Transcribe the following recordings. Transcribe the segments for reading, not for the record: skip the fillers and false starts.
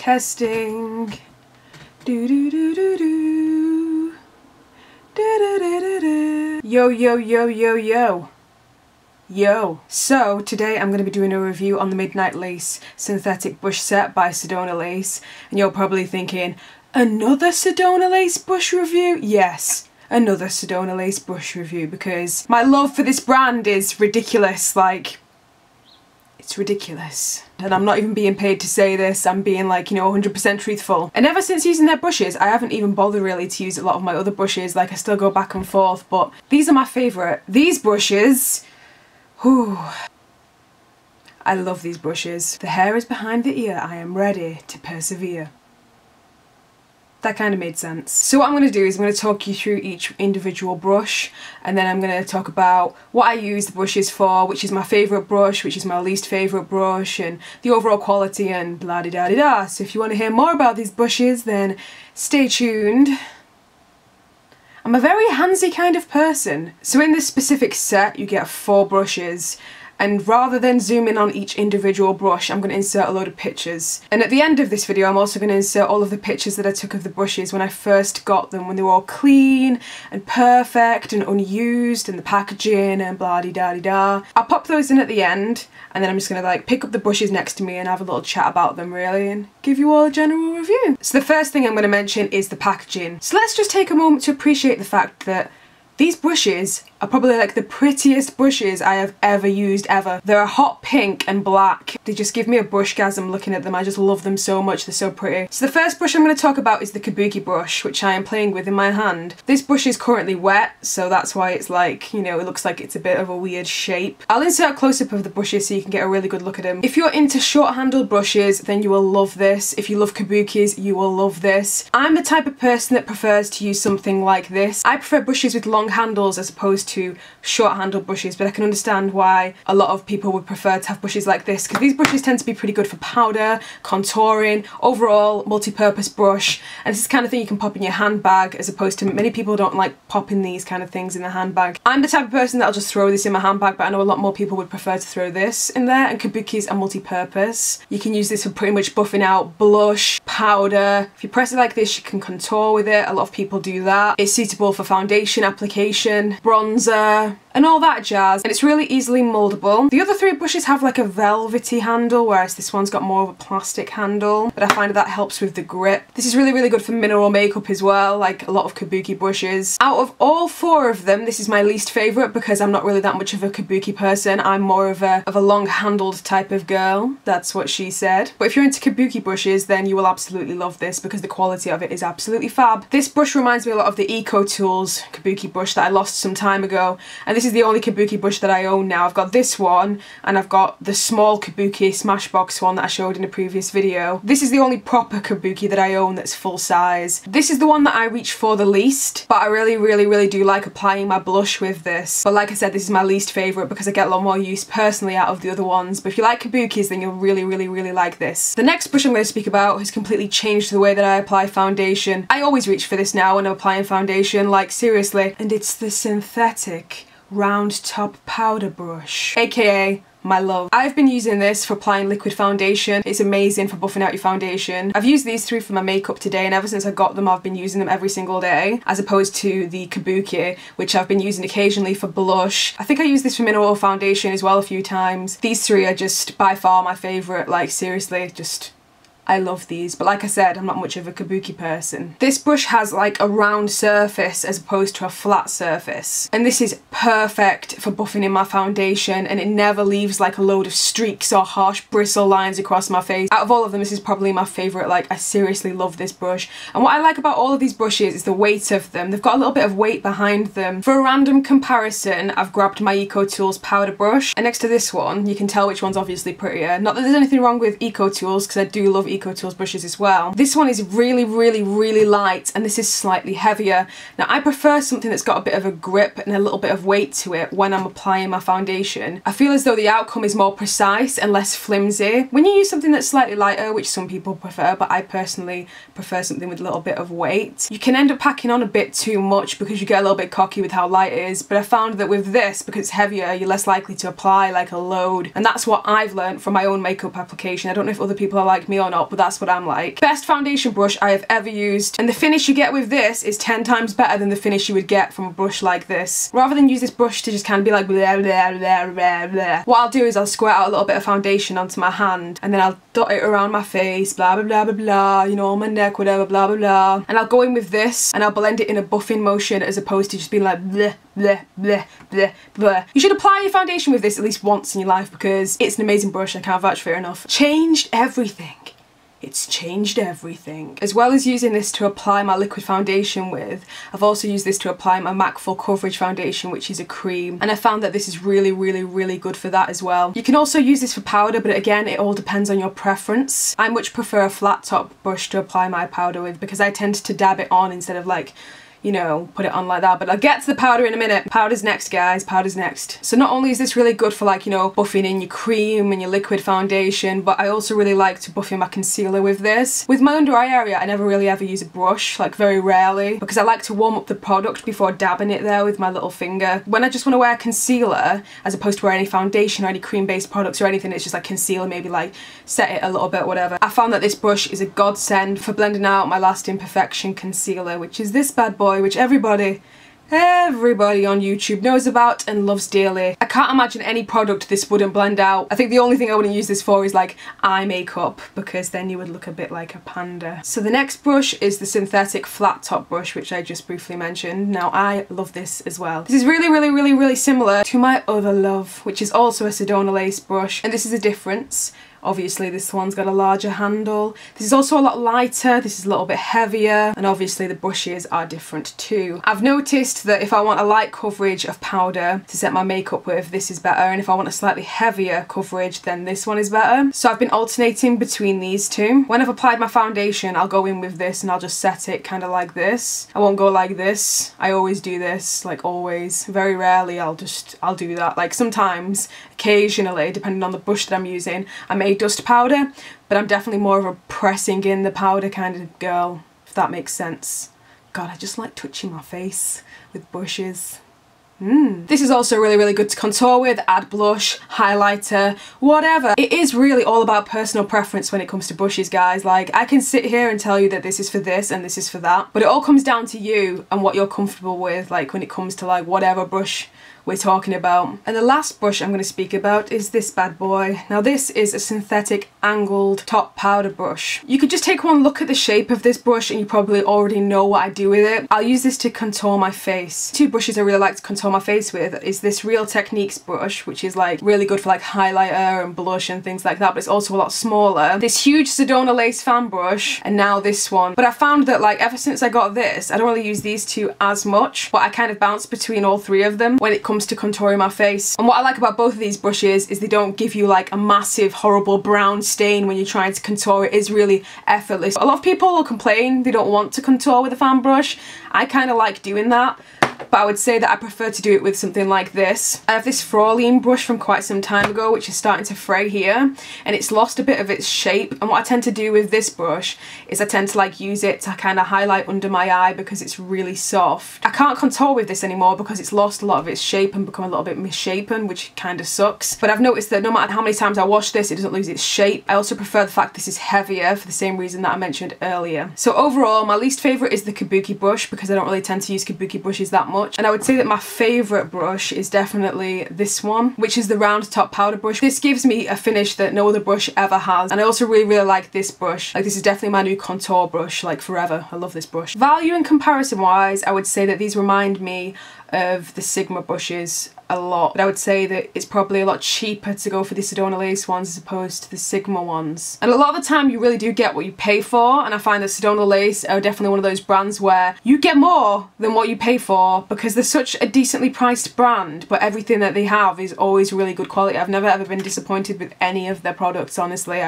Testing. Do do do do do. Do do do do do. Yo yo yo yo yo. Yo. So today I'm going to be doing a review on the Midnight Lace synthetic brush set by Sedona Lace, and you're probably thinking, another Sedona Lace brush review? Yes, another Sedona Lace brush review, because my love for this brand is ridiculous. Like, it's ridiculous. And I'm not even being paid to say this, I'm being like, you know, 100% truthful. And ever since using their brushes, I haven't even bothered really to use a lot of my other brushes. Like, I still go back and forth, but these are my favourite. These brushes, whew. I love these brushes. The hair is behind the ear, I am ready to persevere. That kind of made sense. So what I'm going to do is I'm going to talk you through each individual brush, and then I'm going to talk about what I use the brushes for, which is my favourite brush, which is my least favourite brush, and the overall quality and blah de da de da. So if you want to hear more about these brushes, then stay tuned. I'm a very handsy kind of person. So in this specific set you get 4 brushes, and rather than zoom in on each individual brush, I'm going to insert a load of pictures. And at the end of this video I'm also going to insert all of the pictures that I took of the brushes when I first got them, when they were all clean and perfect and unused, and the packaging and blah de da de da. I'll pop those in at the end, and then I'm just going to like pick up the brushes next to me and have a little chat about them really, and give you all a general review. So the first thing I'm going to mention is the packaging. So let's just take a moment to appreciate the fact that these brushes are probably like the prettiest brushes I have ever used ever. They're a hot pink and black. They just give me a brushgasm looking at them. I just love them so much, they're so pretty. So the first brush I'm going to talk about is the Kabuki Brush, which I am playing with in my hand. This brush is currently wet, so that's why it's like, you know, it looks like it's a bit of a weird shape. I'll insert a close-up of the brushes so you can get a really good look at them. If you're into short-handled brushes, then you will love this. If you love Kabukis, you will love this. I'm the type of person that prefers to use something like this. I prefer brushes with long handles as opposed to short handled brushes, but I can understand why a lot of people would prefer to have brushes like this, because these brushes tend to be pretty good for powder, contouring, overall multi-purpose brush, and this is the kind of thing you can pop in your handbag, as opposed to many people don't like popping these kind of things in their handbag. I'm the type of person that'll just throw this in my handbag, but I know a lot more people would prefer to throw this in there, and Kabukis are multi-purpose. You can use this for pretty much buffing out blush, powder. If you press it like this, you can contour with it. A lot of people do that. It's suitable for foundation application, bronzer, and all that jazz, and it's really easily moldable. The other 3 brushes have like a velvety handle, whereas this one's got more of a plastic handle, but I find that helps with the grip. This is really, really good for mineral makeup as well, like a lot of Kabuki brushes. Out of all 4 of them, this is my least favourite because I'm not really that much of a Kabuki person. I'm more of a long-handled type of girl. That's what she said. But if you're into Kabuki brushes, then you will absolutely love this because the quality of it is absolutely fab. This brush reminds me a lot of the Eco Tools Kabuki brush that I lost some time ago, and this is the only Kabuki brush that I own now. I've got this one, and I've got the small Kabuki Smashbox one that I showed in a previous video. This is the only proper Kabuki that I own that's full size. This is the one that I reach for the least, but I really, really, really do like applying my blush with this. But like I said, this is my least favourite because I get a lot more use personally out of the other ones. But if you like Kabukis, then you'll really, really, really like this. The next brush I'm going to speak about has completely changed the way that I apply foundation. I always reach for this now when I'm applying foundation, like seriously. And it's the synthetic round top powder brush, aka my love. I've been using this for applying liquid foundation. It's amazing for buffing out your foundation. I've used these 3 for my makeup today, and ever since I got them I've been using them every single day, as opposed to the Kabuki, which I've been using occasionally for blush. I think I used this for mineral foundation as well a few times. These 3 are just by far my favourite, like seriously, just I love these, but like I said, I'm not much of a Kabuki person. This brush has like a round surface as opposed to a flat surface, and this is perfect for buffing in my foundation, and it never leaves like a load of streaks or harsh bristle lines across my face. Out of all of them, this is probably my favourite. Like, I seriously love this brush, and what I like about all of these brushes is the weight of them. They've got a little bit of weight behind them. For a random comparison, I've grabbed my Eco Tools powder brush, and next to this one, you can tell which one's obviously prettier. Not that there's anything wrong with Eco Tools, because I do love Eco Tools brushes as well. This one is really, really, really light, and this is slightly heavier. Now, I prefer something that's got a bit of a grip and a little bit of weight to it when I'm applying my foundation. I feel as though the outcome is more precise and less flimsy. When you use something that's slightly lighter, which some people prefer, but I personally prefer something with a little bit of weight, you can end up packing on a bit too much because you get a little bit cocky with how light it is. But I found that with this, because it's heavier, you're less likely to apply like a load, and that's what I've learned from my own makeup application. I don't know if other people are like me or not, not, but that's what I'm like. Best foundation brush I have ever used, and the finish you get with this is 10 times better than the finish you would get from a brush like this. Rather than use this brush to just kind of be like blah blah blah blah blah, what I'll do is I'll squirt out a little bit of foundation onto my hand, and then I'll dot it around my face, blah blah blah blah blah, you know, on my neck, whatever, blah blah blah, and I'll go in with this and I'll blend it in a buffing motion as opposed to just being like blah blah blah blah blah. You should apply your foundation with this at least once in your life because it's an amazing brush. I can't vouch for it enough. Changed everything. It's changed everything. As well as using this to apply my liquid foundation with, I've also used this to apply my MAC Full Coverage foundation, which is a cream, and I found that this is really really good for that as well. You can also use this for powder, but again, it all depends on your preference. I much prefer a flat top brush to apply my powder with because I tend to dab it on instead of like, you know, put it on like that. But I'll get to the powder in a minute. Powder's next, guys. Powder's next. So not only is this really good for like, you know, buffing in your cream and your liquid foundation, but I also really like to buff in my concealer with this. With my under eye area, I never really ever use a brush, like very rarely, because I like to warm up the product before dabbing it there with my little finger. When I just want to wear concealer, as opposed to wear any foundation or any cream-based products or anything, it's just like concealer, maybe like set it a little bit, whatever. I found that this brush is a godsend for blending out my Last Imperfection concealer, which is this bad boy, which everybody on YouTube knows about and loves dearly. I can't imagine any product this wouldn't blend out. I think the only thing I wouldn't use this for is like eye makeup, because then you would look a bit like a panda. So the next brush is the synthetic flat top brush, which I just briefly mentioned. Now I love this as well. This is really similar to my other love, which is also a Sedona lace brush, and this is a difference. Obviously this one's got a larger handle. This is also a lot lighter, this is a little bit heavier, and obviously the brushes are different too. I've noticed that if I want a light coverage of powder to set my makeup with, this is better, and if I want a slightly heavier coverage, then this one is better. So I've been alternating between these two. When I've applied my foundation, I'll go in with this and I'll just set it kind of like this. I won't go like this. I always do this, like always. Very rarely I'll do that. Like sometimes, occasionally, depending on the brush that I'm using, I may dust powder, but I'm definitely more of a pressing in the powder kind of girl, if that makes sense. God, I just like touching my face with brushes. This is also really good to contour with, add blush, highlighter, whatever. It is really all about personal preference when it comes to brushes, guys. Like, I can sit here and tell you that this is for this and this is for that, but it all comes down to you and what you're comfortable with, like when it comes to like whatever brush we're talking about. And the last brush I'm going to speak about is this bad boy. Now this is a synthetic angled top powder brush. You could just take one look at the shape of this brush and you probably already know what I do with it. I'll use this to contour my face. Two brushes I really like to contour my face with is this Real Techniques brush, which is like really good for like highlighter and blush and things like that, but it's also a lot smaller. This huge Sedona lace fan brush, and now this one. But I found that like ever since I got this, I don't really use these two as much, but I kind of bounce between all three of them when it comes to contouring my face. And what I like about both of these brushes is they don't give you like a massive horrible brown stain when you're trying to contour. It is really effortless. A lot of people will complain they don't want to contour with a fan brush. I kind of like doing that, but I would say that I prefer to do it with something like this. I have this Fraulein brush from quite some time ago, which is starting to fray here, and it's lost a bit of its shape. And what I tend to do with this brush is I tend to like use it to kind of highlight under my eye because it's really soft. I can't contour with this anymore because it's lost a lot of its shape and become a little bit misshapen, which kind of sucks. But I've noticed that no matter how many times I wash this, it doesn't lose its shape. I also prefer the fact this is heavier for the same reason that I mentioned earlier. So overall, my least favourite is the Kabuki brush because I don't really tend to use Kabuki brushes that much. And I would say that my favourite brush is definitely this one, which is the round top powder brush. This gives me a finish that no other brush ever has. And I also really like this brush. Like, this is definitely my new contour brush, like forever. I love this brush. Value and comparison wise, I would say that these remind me of the Sigma brushes a lot, but I would say that it's probably a lot cheaper to go for the Sedona lace ones as opposed to the Sigma ones. And a lot of the time you really do get what you pay for, and I find that Sedona lace are definitely one of those brands where you get more than what you pay for because they're such a decently priced brand, but everything that they have is always really good quality. I've never ever been disappointed with any of their products, honestly.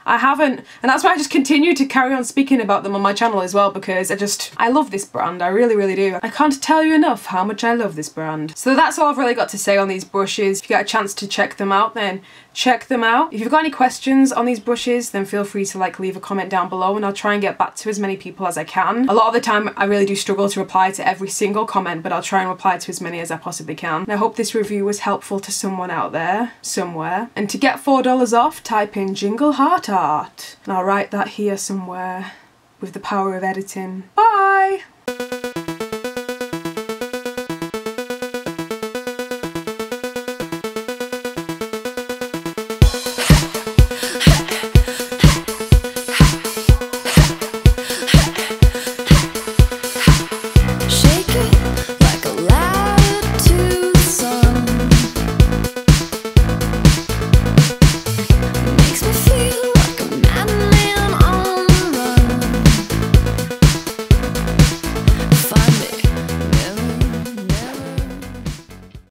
I haven't, and that's why I just continue to carry on speaking about them on my channel as well, because I love this brand. I really do. I can't tell you enough how much I love this brand. So that's all I've really got to say on these brushes. If you get a chance to check them out, then check them out. If you've got any questions on these brushes, then feel free to like leave a comment down below and I'll try and get back to as many people as I can. A lot of the time I really do struggle to reply to every single comment, but I'll try and reply to as many as I possibly can. And I hope this review was helpful to someone out there, somewhere. And to get $4 off, type in Jingleheartart. And I'll write that here somewhere with the power of editing. Bye!